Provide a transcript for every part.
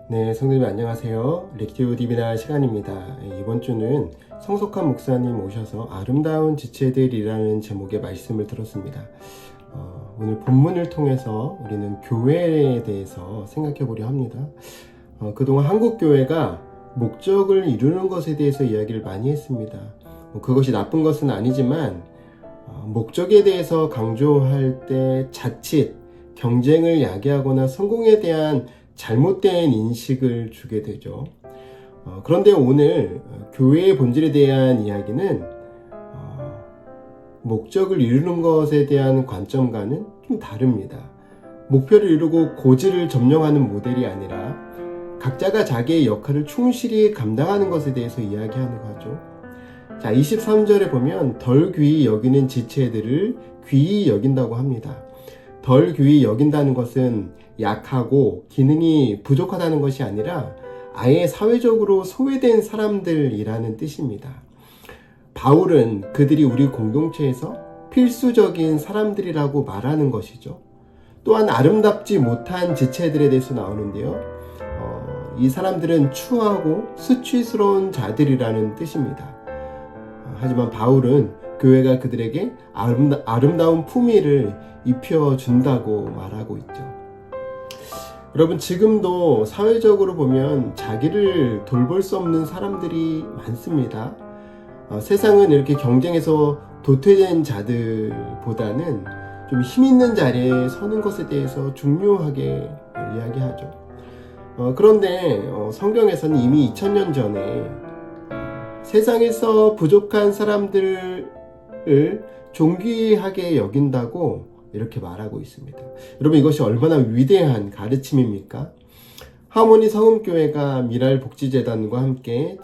네, 성도님 안녕하세요. 렉티오 디비나 시간입니다. 이번 주는 성석한 목사님 오셔서 아름다운 지체들이라는 제목의 말씀을 들었습니다. 오늘 본문을 통해서 우리는 교회에 대해서 생각해 보려 합니다. 그동안 한국 교회가 목적을 이루는 것에 대해서 이야기를 많이 했습니다. 그것이 나쁜 것은 아니지만 목적에 대해서 강조할 때 자칫 경쟁을 야기하거나 성공에 대한 잘못된 인식을 주게 되죠. 그런데 오늘 교회의 본질에 대한 이야기는 목적을 이루는 것에 대한 관점과는 좀 다릅니다. 목표를 이루고 고지를 점령하는 모델이 아니라 각자가 자기의 역할을 충실히 감당하는 것에 대해서 이야기하는 거죠. 자, 23절에 보면 덜 귀히 여기는 지체들을 귀히 여긴다고 합니다. 덜 귀히 여긴다는 것은 약하고 기능이 부족하다는 것이 아니라 아예 사회적으로 소외된 사람들이라는 뜻입니다. 바울은 그들이 우리 공동체에서 필수적인 사람들이라고 말하는 것이죠. 또한 아름답지 못한 지체들에 대해서 나오는데요. 이 사람들은 추하고 수치스러운 자들이라는 뜻입니다. 하지만 바울은 교회가 그들에게 아름다운 품위를 입혀준다고 말하고 있죠. 여러분, 지금도 사회적으로 보면 자기를 돌볼 수 없는 사람들이 많습니다. 세상은 이렇게 경쟁에서 도태된 자들보다는 좀 힘 있는 자리에 서는 것에 대해서 중요하게 이야기하죠. 그런데 성경에서는 이미 2000년 전에 세상에서 부족한 사람들을 존귀하게 여긴다고 이렇게 말하고 있습니다. 여러분, 이것이 얼마나 위대한 가르침입니까? 하모니 성음교회가 미랄 복지재단과 함께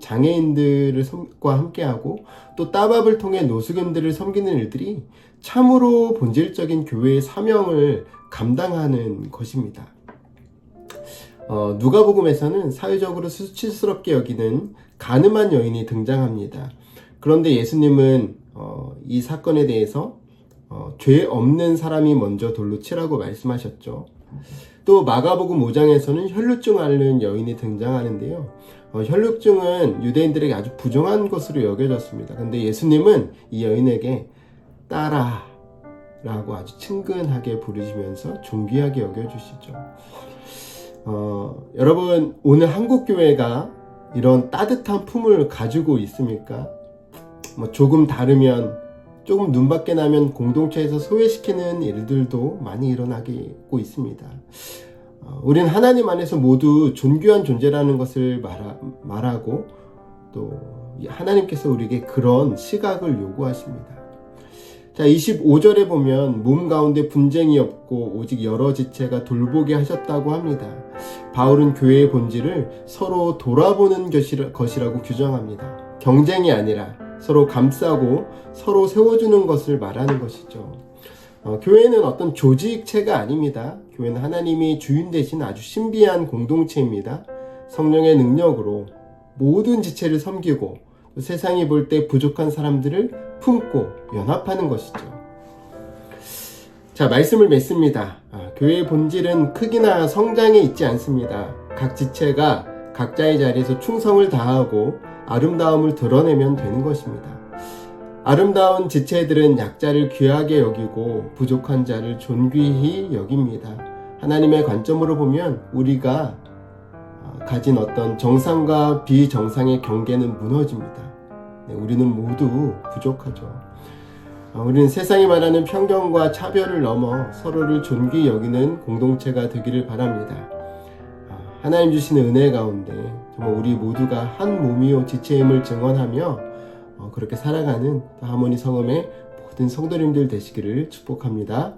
장애인들과 함께하고 또 따밥을 통해 노숙인들을 섬기는 일들이 참으로 본질적인 교회의 사명을 감당하는 것입니다. 누가복음에서는 사회적으로 수치스럽게 여기는 가늠한 여인이 등장합니다. 그런데 예수님은 이 사건에 대해서 죄 없는 사람이 먼저 돌로 치라고 말씀하셨죠. 또 마가복음 5장에서는 혈루증 앓는 여인이 등장하는데요. 혈루증은 유대인들에게 아주 부정한 것으로 여겨졌습니다. 그런데 예수님은 이 여인에게 딸아 라고 아주 친근하게 부르시면서 존귀하게 여겨주시죠. 여러분, 오늘 한국교회가 이런 따뜻한 품을 가지고 있습니까? 조금 다르면, 조금 눈밖에 나면 공동체에서 소외시키는 일들도 많이 일어나고 있습니다. 우리는 하나님 안에서 모두 존귀한 존재라는 것을 말하고 또 하나님께서 우리에게 그런 시각을 요구하십니다. 자, 25절에 보면 몸 가운데 분쟁이 없고 오직 여러 지체가 돌보게 하셨다고 합니다. 바울은 교회의 본질을 서로 돌아보는 것이라고 규정합니다. 경쟁이 아니라 서로 감싸고 서로 세워주는 것을 말하는 것이죠. 교회는 어떤 조직체가 아닙니다. 교회는 하나님이 주인 되신 아주 신비한 공동체입니다. 성령의 능력으로 모든 지체를 섬기고 세상이 볼 때 부족한 사람들을 품고 연합하는 것이죠. 자, 말씀을 맺습니다. 교회의 본질은 크기나 성장에 있지 않습니다. 각 지체가 각자의 자리에서 충성을 다하고 아름다움을 드러내면 되는 것입니다. 아름다운 지체들은 약자를 귀하게 여기고 부족한 자를 존귀히 여깁니다. 하나님의 관점으로 보면 우리가 가진 어떤 정상과 비정상의 경계는 무너집니다. 우리는 모두 부족하죠. 우리는 세상이 말하는 편견과 차별을 넘어 서로를 존귀히 여기는 공동체가 되기를 바랍니다. 하나님 주시는 은혜 가운데 정말 우리 모두가 한 몸이요 지체임을 증언하며 그렇게 살아가는 하모니 성음의 모든 성도님들 되시기를 축복합니다.